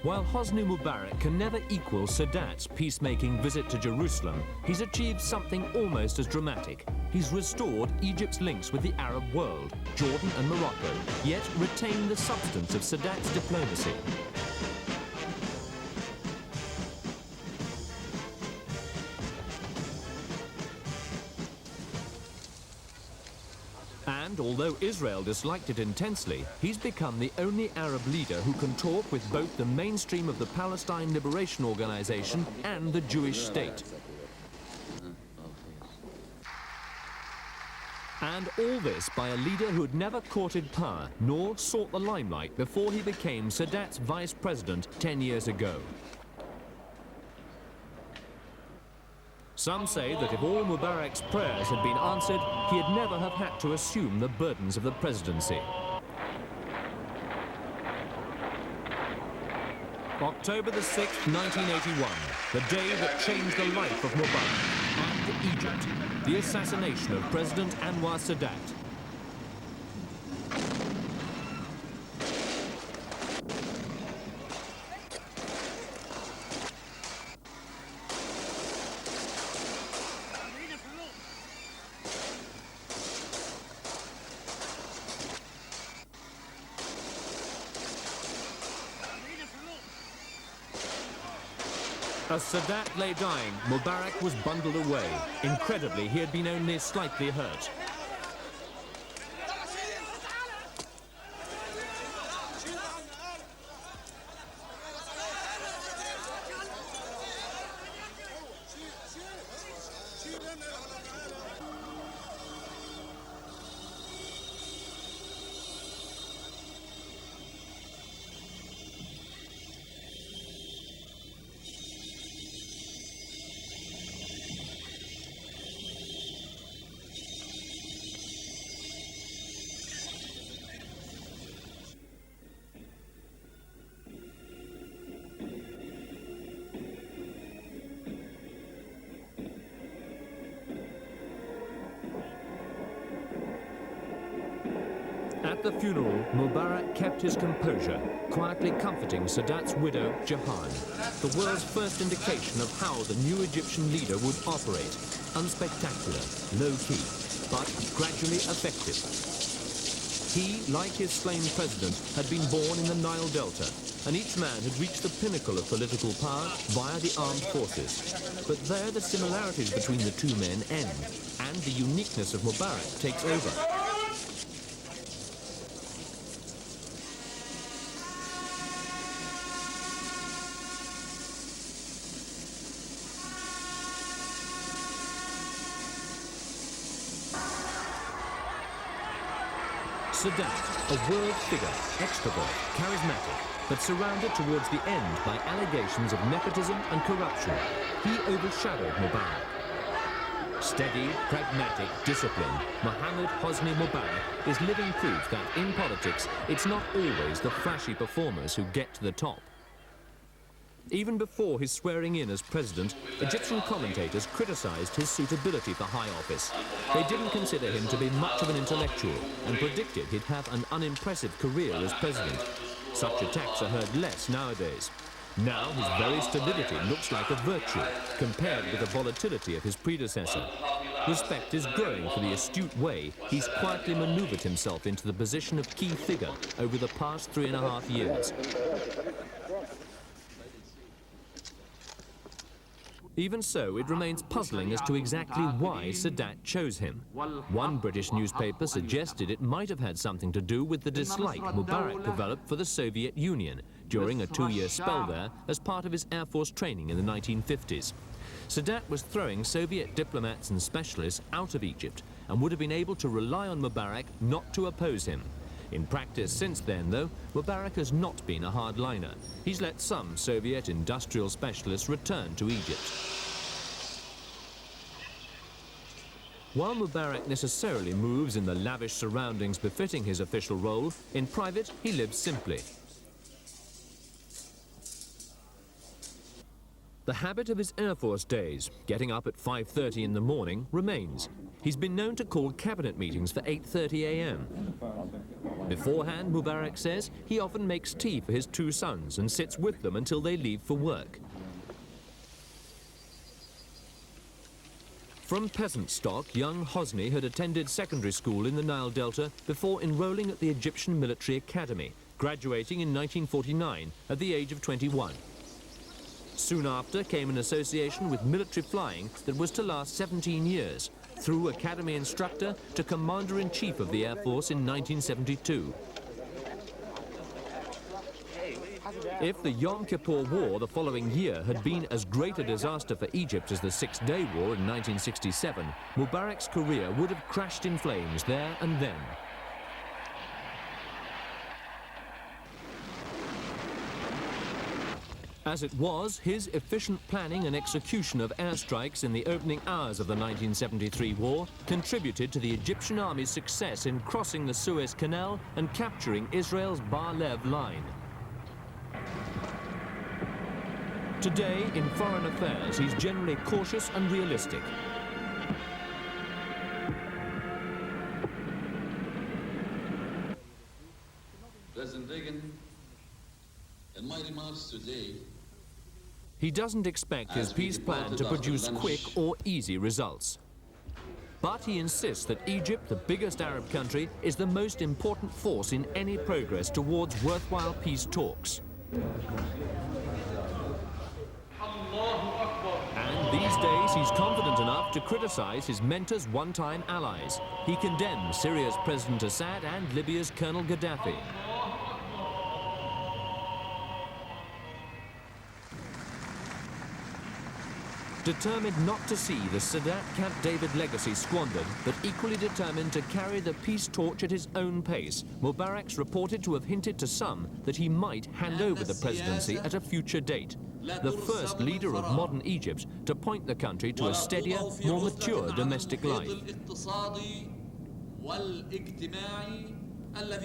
While Hosni Mubarak can never equal Sadat's peacemaking visit to Jerusalem, he's achieved something almost as dramatic. He's restored Egypt's links with the Arab world, Jordan and Morocco, yet retained the substance of Sadat's diplomacy. And although Israel disliked it intensely, he's become the only Arab leader who can talk with both the mainstream of the Palestine Liberation Organization and the Jewish state. And all this by a leader who had never courted power nor sought the limelight before he became Sadat's vice president 10 years ago. Some say that if all Mubarak's prayers had been answered, he'd never have had to assume the burdens of the presidency. October the 6th, 1981, the day that changed the life of Mubarak and Egypt, the assassination of President Anwar Sadat. As Sadat lay dying, Mubarak was bundled away. Incredibly, he had been only slightly hurt. At the funeral, Mubarak kept his composure, quietly comforting Sadat's widow, Jahan, the world's first indication of how the new Egyptian leader would operate. Unspectacular, low-key, but gradually effective. He, like his slain president, had been born in the Nile Delta, and each man had reached the pinnacle of political power via the armed forces. But there the similarities between the two men end, and the uniqueness of Mubarak takes over. Sadat, a world figure, extrovert, charismatic, but surrounded towards the end by allegations of nepotism and corruption, he overshadowed Mubarak. Steady, pragmatic, disciplined, Mohammed Hosni Mubarak is living proof that in politics, it's not always the flashy performers who get to the top. Even before his swearing in as president, Egyptian commentators criticized his suitability for high office. They didn't consider him to be much of an intellectual and predicted he'd have an unimpressive career as president. Such attacks are heard less nowadays. Now his very stolidity looks like a virtue compared with the volatility of his predecessor. Respect is growing for the astute way he's quietly maneuvered himself into the position of key figure over the past 3.5 years. Even so, it remains puzzling as to exactly why Sadat chose him. One British newspaper suggested it might have had something to do with the dislike Mubarak developed for the Soviet Union during a 2-year spell there as part of his Air Force training in the 1950s. Sadat was throwing Soviet diplomats and specialists out of Egypt and would have been able to rely on Mubarak not to oppose him. In practice since then, though, Mubarak has not been a hardliner. He's let some Soviet industrial specialists return to Egypt. While Mubarak necessarily moves in the lavish surroundings befitting his official role, in private he lives simply. The habit of his Air Force days, getting up at 5:30 in the morning, remains. He's been known to call cabinet meetings for 8:30 a.m. Beforehand, Mubarak says, he often makes tea for his two sons and sits with them until they leave for work. From peasant stock, young Hosni had attended secondary school in the Nile Delta before enrolling at the Egyptian Military Academy, graduating in 1949 at the age of 21. Soon after came an association with military flying that was to last 17 years, through academy instructor to commander-in-chief of the Air Force in 1972. If the Yom Kippur War the following year had been as great a disaster for Egypt as the Six-Day War in 1967, Mubarak's career would have crashed in flames there and then. As it was, his efficient planning and execution of airstrikes in the opening hours of the 1973 war contributed to the Egyptian army's success in crossing the Suez Canal and capturing Israel's Bar-Lev line. Today, in foreign affairs, he's generally cautious and realistic. President Reagan, in my remarks today, he doesn't expect his peace plan to produce quick or easy results. But he insists that Egypt, the biggest Arab country, is the most important force in any progress towards worthwhile peace talks. And these days, he's confident enough to criticize his mentor's one-time allies. He condemns Syria's President Assad and Libya's Colonel Gaddafi. Determined not to see the Sadat Camp David legacy squandered, but equally determined to carry the peace torch at his own pace, Mubarak's reported to have hinted to some that he might hand over the presidency at a future date, the first leader of modern Egypt to point the country to a steadier, more mature domestic life.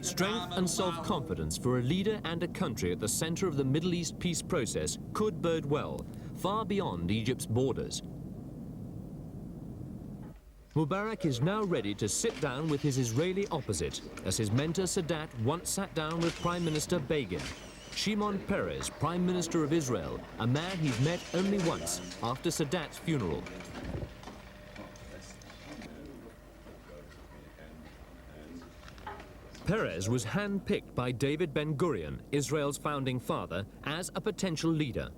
Strength and self-confidence for a leader and a country at the center of the Middle East peace process could bode well, far beyond Egypt's borders. Mubarak is now ready to sit down with his Israeli opposite, as his mentor Sadat once sat down with Prime Minister Begin. Shimon Peres, Prime Minister of Israel, a man he's met only once, after Sadat's funeral. Peres was handpicked by David Ben-Gurion, Israel's founding father, as a potential leader.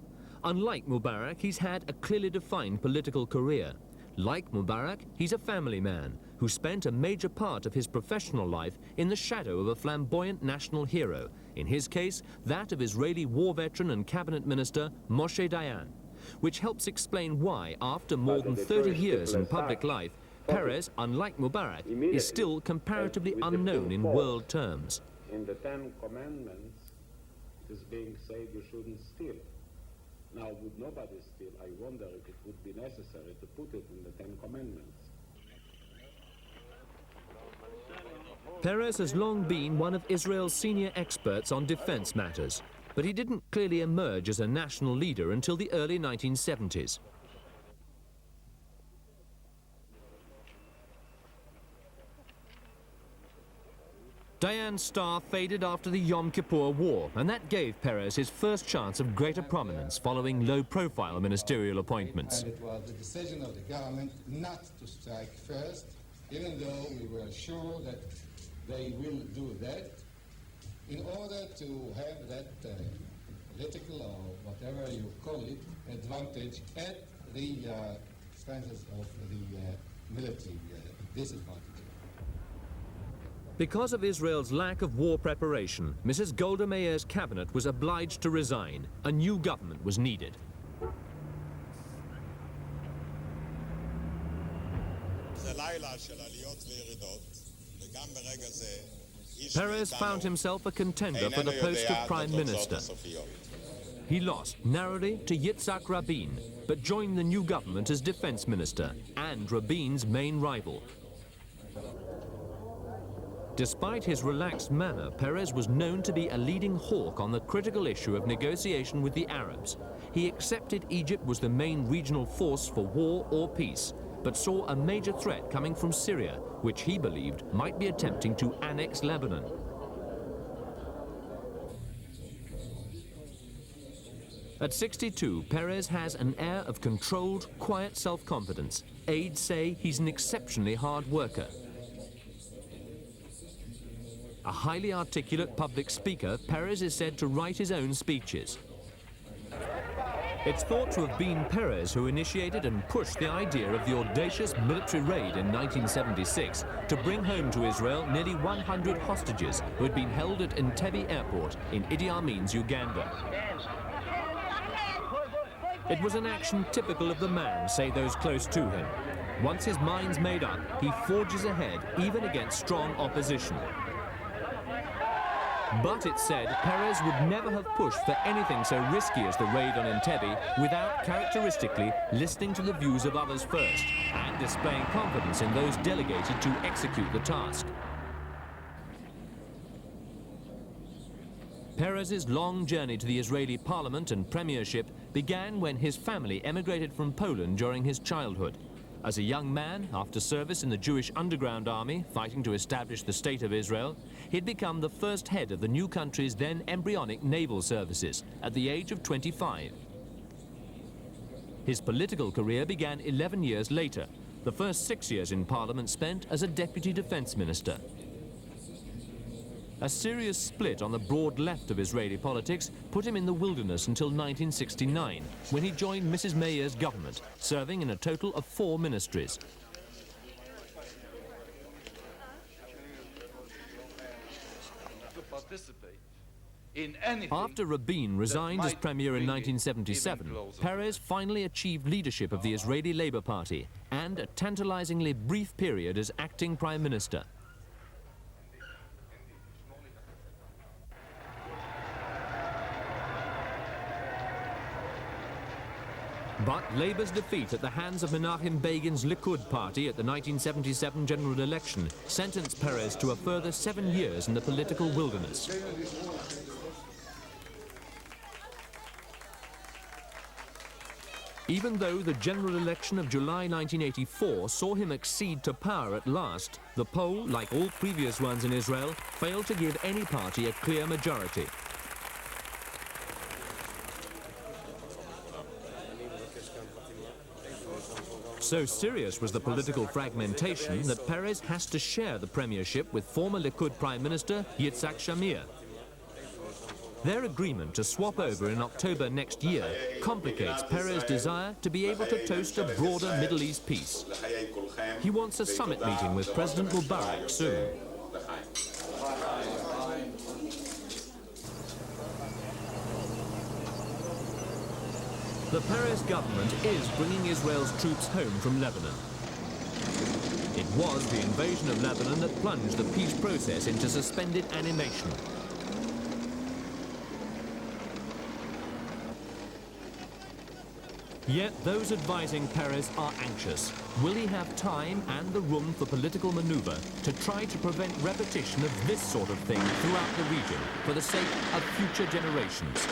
Unlike Mubarak, he's had a clearly defined political career. Like Mubarak, he's a family man who spent a major part of his professional life in the shadow of a flamboyant national hero, in his case, that of Israeli war veteran and cabinet minister Moshe Dayan, which helps explain why, after more than 30 years in public life, Peres, unlike Mubarak, is still comparatively unknown in world terms. In the 10 Commandments, it is being said you shouldn't steal. Now, would nobody steal? I wonder if it would be necessary to put it in the 10 Commandments. Peres has long been one of Israel's senior experts on defense matters, but he didn't clearly emerge as a national leader until the early 1970s. Dayan's star faded after the Yom Kippur War, and that gave Peres his first chance of greater prominence following low-profile ministerial appointments. And it was the decision of the government not to strike first, even though we were sure that they will do that, in order to have that political or whatever you call it, advantage at the expenses of the military disadvantage. Because of Israel's lack of war preparation, Mrs. Golda Meir's cabinet was obliged to resign. A new government was needed. Peres found himself a contender for the post of Prime Minister. He lost narrowly to Yitzhak Rabin, but joined the new government as Defense Minister and Rabin's main rival. Despite his relaxed manner, Peres was known to be a leading hawk on the critical issue of negotiation with the Arabs. He accepted Egypt was the main regional force for war or peace, but saw a major threat coming from Syria, which he believed might be attempting to annex Lebanon. At 62, Peres has an air of controlled, quiet self-confidence. Aides say he's an exceptionally hard worker. A highly articulate public speaker, Peres is said to write his own speeches. It's thought to have been Peres who initiated and pushed the idea of the audacious military raid in 1976 to bring home to Israel nearly 100 hostages who had been held at Entebbe airport in Idi Amin's Uganda. It was an action typical of the man, say those close to him. Once his mind's made up, he forges ahead, even against strong opposition. But it's said Peres would never have pushed for anything so risky as the raid on Entebbe without characteristically listening to the views of others first and displaying confidence in those delegated to execute the task. Peres's long journey to the Israeli parliament and premiership began when his family emigrated from Poland during his childhood. As a young man, after service in the Jewish underground army, fighting to establish the State of Israel, he'd become the first head of the new country's then embryonic naval services at the age of 25. His political career began 11 years later, the first 6 years in parliament spent as a deputy defense minister. A serious split on the broad left of Israeli politics put him in the wilderness until 1969, when he joined Mrs. Mayer's government, serving in a total of 4 ministries. After Rabin resigned as premier in 1977, Peres finally achieved leadership of the Israeli Labour Party and a tantalizingly brief period as acting prime minister. But Labour's defeat at the hands of Menachem Begin's Likud party at the 1977 general election sentenced Peres to a further 7 years in the political wilderness. Even though the general election of July 1984 saw him accede to power at last, the poll, like all previous ones in Israel, failed to give any party a clear majority. So serious was the political fragmentation that Peres has to share the premiership with former Likud Prime Minister Yitzhak Shamir. Their agreement to swap over in October next year complicates Peres' desire to be able to toast a broader Middle East peace. He wants a summit meeting with President Mubarak soon. The Peres government is bringing Israel's troops home from Lebanon. It was the invasion of Lebanon that plunged the peace process into suspended animation. Yet those advising Peres are anxious. Will he have time and the room for political maneuver to try to prevent repetition of this sort of thing throughout the region for the sake of future generations?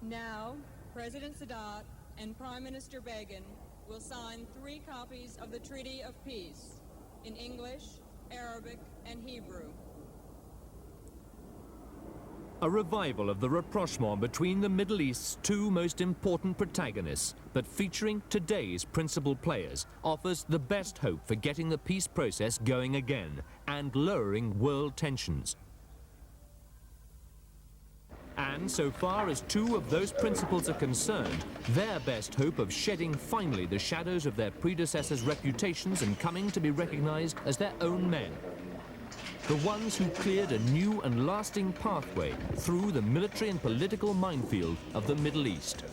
Now, President Sadat and Prime Minister Begin will sign 3 copies of the Treaty of Peace in English, Arabic, and Hebrew. A revival of the rapprochement between the Middle East's 2 most important protagonists, but featuring today's principal players, offers the best hope for getting the peace process going again and lowering world tensions. And so far as 2 of those principles are concerned, their best hope of shedding finally the shadows of their predecessors' reputations and coming to be recognized as their own men. The ones who cleared a new and lasting pathway through the military and political minefield of the Middle East.